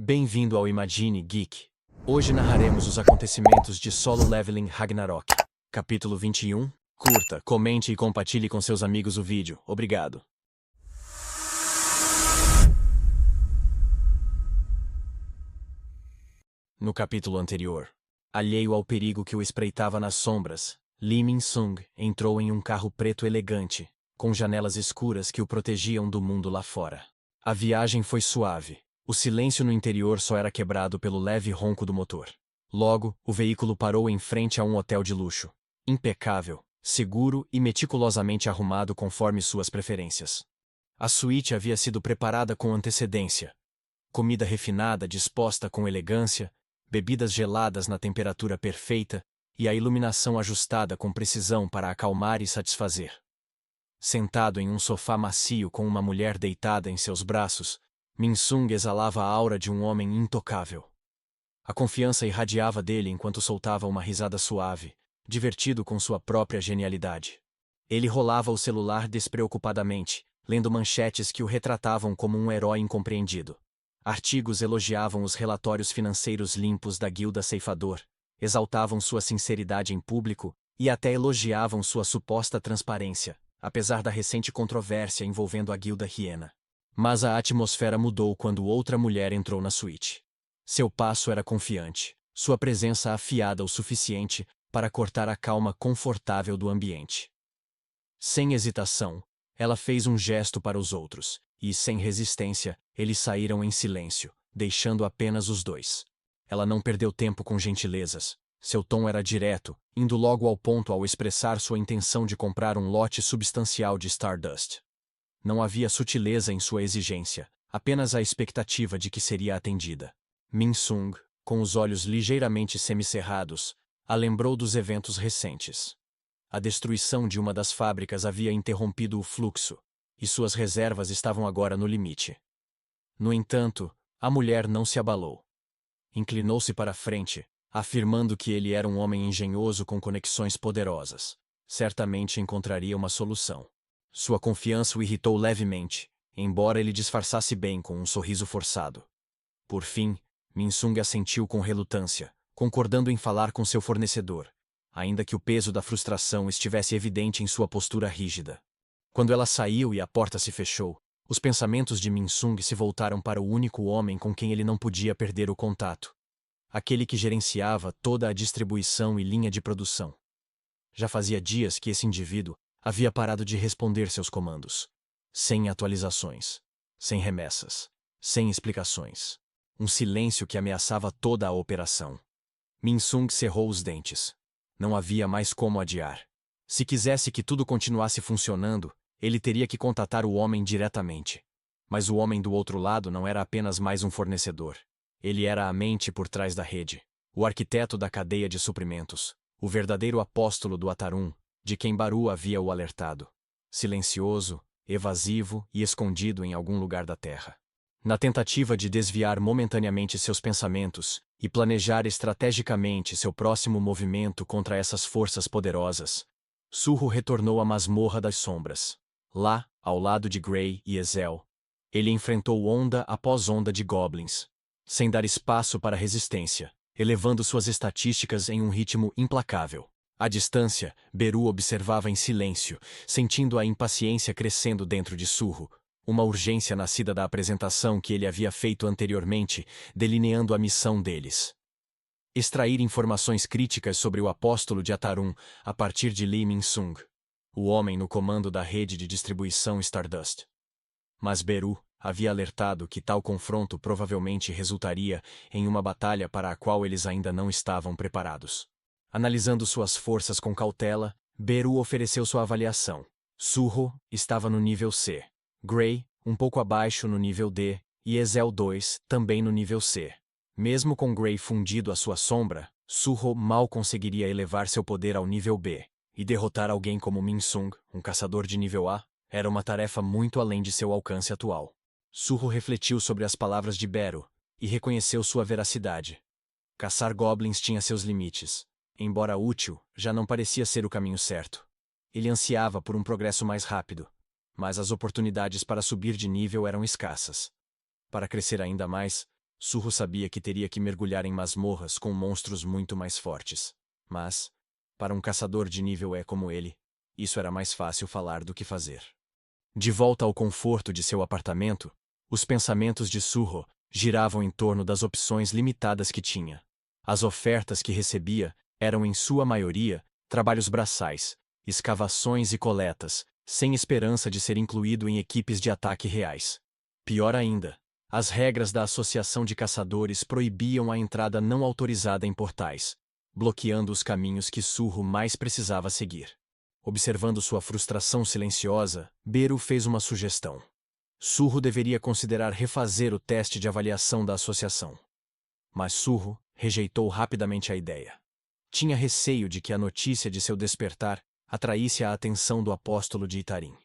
Bem-vindo ao Imagine Geek. Hoje narraremos os acontecimentos de Solo Leveling Ragnarok. Capítulo 21. Curta, comente e compartilhe com seus amigos o vídeo. Obrigado. No capítulo anterior, alheio ao perigo que o espreitava nas sombras, Lee Min-sung entrou em um carro preto elegante, com janelas escuras que o protegiam do mundo lá fora. A viagem foi suave. O silêncio no interior só era quebrado pelo leve ronco do motor. Logo, o veículo parou em frente a um hotel de luxo. Impecável, seguro e meticulosamente arrumado conforme suas preferências. A suíte havia sido preparada com antecedência. Comida refinada disposta com elegância, bebidas geladas na temperatura perfeita e a iluminação ajustada com precisão para acalmar e satisfazer. Sentado em um sofá macio com uma mulher deitada em seus braços, Min-sung exalava a aura de um homem intocável. A confiança irradiava dele enquanto soltava uma risada suave, divertido com sua própria genialidade. Ele rolava o celular despreocupadamente, lendo manchetes que o retratavam como um herói incompreendido. Artigos elogiavam os relatórios financeiros limpos da Guilda Ceifador, exaltavam sua sinceridade em público e até elogiavam sua suposta transparência, apesar da recente controvérsia envolvendo a Guilda Hiena. Mas a atmosfera mudou quando outra mulher entrou na suíte. Seu passo era confiante, sua presença afiada o suficiente para cortar a calma confortável do ambiente. Sem hesitação, ela fez um gesto para os outros, e, sem resistência, eles saíram em silêncio, deixando apenas os dois. Ela não perdeu tempo com gentilezas. Seu tom era direto, indo logo ao ponto ao expressar sua intenção de comprar um lote substancial de Stardust. Não havia sutileza em sua exigência, apenas a expectativa de que seria atendida. Min-sung, com os olhos ligeiramente semicerrados, a lembrou dos eventos recentes. A destruição de uma das fábricas havia interrompido o fluxo, e suas reservas estavam agora no limite. No entanto, a mulher não se abalou. Inclinou-se para a frente, afirmando que ele era um homem engenhoso com conexões poderosas. Certamente encontraria uma solução. Sua confiança o irritou levemente, embora ele disfarçasse bem com um sorriso forçado. Por fim, Min-sung assentiu com relutância, concordando em falar com seu fornecedor, ainda que o peso da frustração estivesse evidente em sua postura rígida. Quando ela saiu e a porta se fechou, os pensamentos de Min-sung se voltaram para o único homem com quem ele não podia perder o contato. Aquele que gerenciava toda a distribuição e linha de produção. Já fazia dias que esse indivíduo havia parado de responder seus comandos. Sem atualizações. Sem remessas. Sem explicações. Um silêncio que ameaçava toda a operação. Min-sung cerrou os dentes. Não havia mais como adiar. Se quisesse que tudo continuasse funcionando, ele teria que contatar o homem diretamente. Mas o homem do outro lado não era apenas mais um fornecedor. Ele era a mente por trás da rede. O arquiteto da cadeia de suprimentos. O verdadeiro apóstolo do Atarum, de quem Baru havia o alertado. Silencioso, evasivo e escondido em algum lugar da Terra. Na tentativa de desviar momentaneamente seus pensamentos e planejar estrategicamente seu próximo movimento contra essas forças poderosas, Surro retornou à masmorra das sombras. Lá, ao lado de Gray e Ezel, ele enfrentou onda após onda de goblins, sem dar espaço para resistência, elevando suas estatísticas em um ritmo implacável. À distância, Beru observava em silêncio, sentindo a impaciência crescendo dentro de Surro, uma urgência nascida da apresentação que ele havia feito anteriormente, delineando a missão deles. Extrair informações críticas sobre o apóstolo de Atarum a partir de Lee Min-sung, o homem no comando da rede de distribuição Stardust. Mas Beru havia alertado que tal confronto provavelmente resultaria em uma batalha para a qual eles ainda não estavam preparados. Analisando suas forças com cautela, Beru ofereceu sua avaliação. Surro estava no nível C. Gray, um pouco abaixo no nível D, e Ezel 2, também no nível C. Mesmo com Gray fundido à sua sombra, Surro mal conseguiria elevar seu poder ao nível B, e derrotar alguém como Min-sung, um caçador de nível A, era uma tarefa muito além de seu alcance atual. Surro refletiu sobre as palavras de Beru, e reconheceu sua veracidade. Caçar goblins tinha seus limites. Embora útil, já não parecia ser o caminho certo. Ele ansiava por um progresso mais rápido, mas as oportunidades para subir de nível eram escassas. Para crescer ainda mais, Surro sabia que teria que mergulhar em masmorras com monstros muito mais fortes. Mas, para um caçador de nível E como ele, isso era mais fácil falar do que fazer. De volta ao conforto de seu apartamento, os pensamentos de Surro giravam em torno das opções limitadas que tinha. As ofertas que recebia eram, em sua maioria, trabalhos braçais, escavações e coletas, sem esperança de ser incluído em equipes de ataque reais. Pior ainda, as regras da Associação de Caçadores proibiam a entrada não autorizada em portais, bloqueando os caminhos que Surro mais precisava seguir. Observando sua frustração silenciosa, Beru fez uma sugestão. Surro deveria considerar refazer o teste de avaliação da associação. Mas Surro rejeitou rapidamente a ideia. Tinha receio de que a notícia de seu despertar atraísse a atenção do apóstolo de Itarim.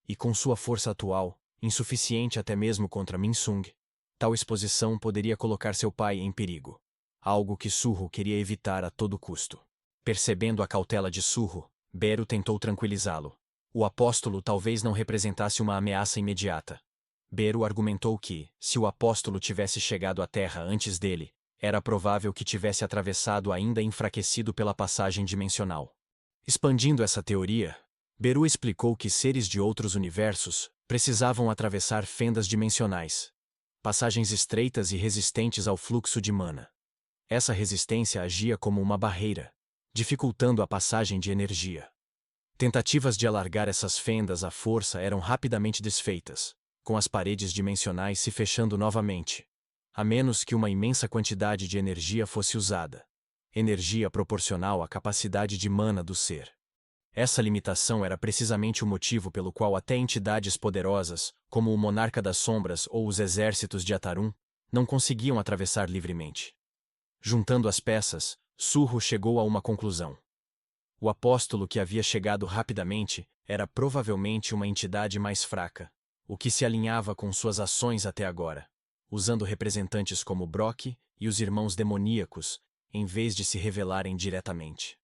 E com sua força atual, insuficiente até mesmo contra Minsung, tal exposição poderia colocar seu pai em perigo, algo que Surro queria evitar a todo custo. Percebendo a cautela de Surro, Beru tentou tranquilizá-lo. O apóstolo talvez não representasse uma ameaça imediata. Beru argumentou que, se o apóstolo tivesse chegado à Terra antes dele, era provável que tivesse atravessado ainda enfraquecido pela passagem dimensional. Expandindo essa teoria, Beru explicou que seres de outros universos precisavam atravessar fendas dimensionais, passagens estreitas e resistentes ao fluxo de mana. Essa resistência agia como uma barreira, dificultando a passagem de energia. Tentativas de alargar essas fendas à força eram rapidamente desfeitas, com as paredes dimensionais se fechando novamente, a menos que uma imensa quantidade de energia fosse usada. Energia proporcional à capacidade de mana do ser. Essa limitação era precisamente o motivo pelo qual até entidades poderosas, como o Monarca das Sombras ou os exércitos de Atarum, não conseguiam atravessar livremente. Juntando as peças, Surro chegou a uma conclusão. O apóstolo que havia chegado rapidamente era provavelmente uma entidade mais fraca, o que se alinhava com suas ações até agora, usando representantes como Brock e os irmãos demoníacos, em vez de se revelarem diretamente.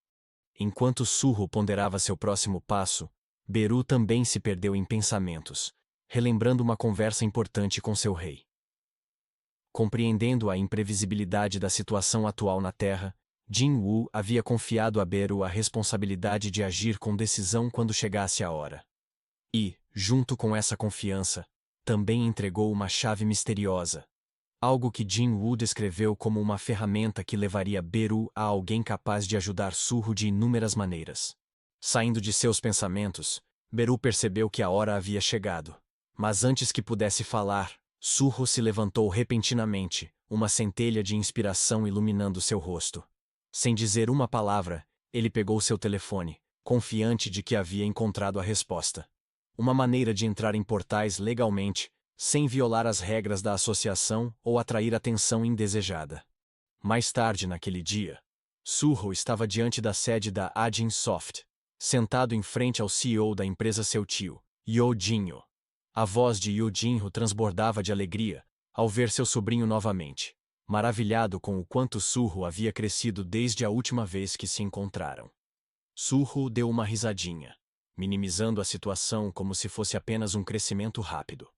Enquanto Surro ponderava seu próximo passo, Beru também se perdeu em pensamentos, relembrando uma conversa importante com seu rei. Compreendendo a imprevisibilidade da situação atual na Terra, Jin Wu havia confiado a Beru a responsabilidade de agir com decisão quando chegasse a hora. E, junto com essa confiança, também entregou uma chave misteriosa, algo que Jin Wu descreveu como uma ferramenta que levaria Beru a alguém capaz de ajudar Surro de inúmeras maneiras. Saindo de seus pensamentos, Beru percebeu que a hora havia chegado. Mas antes que pudesse falar, Surro se levantou repentinamente, uma centelha de inspiração iluminando seu rosto. Sem dizer uma palavra, ele pegou seu telefone, confiante de que havia encontrado a resposta. Uma maneira de entrar em portais legalmente, sem violar as regras da associação ou atrair atenção indesejada. Mais tarde naquele dia, Surro estava diante da sede da Agin Soft, sentado em frente ao CEO da empresa seu tio, Yo Jinho. A voz de Yo Jinho transbordava de alegria ao ver seu sobrinho novamente, maravilhado com o quanto Surro havia crescido desde a última vez que se encontraram. Surro deu uma risadinha, minimizando a situação como se fosse apenas um crescimento rápido.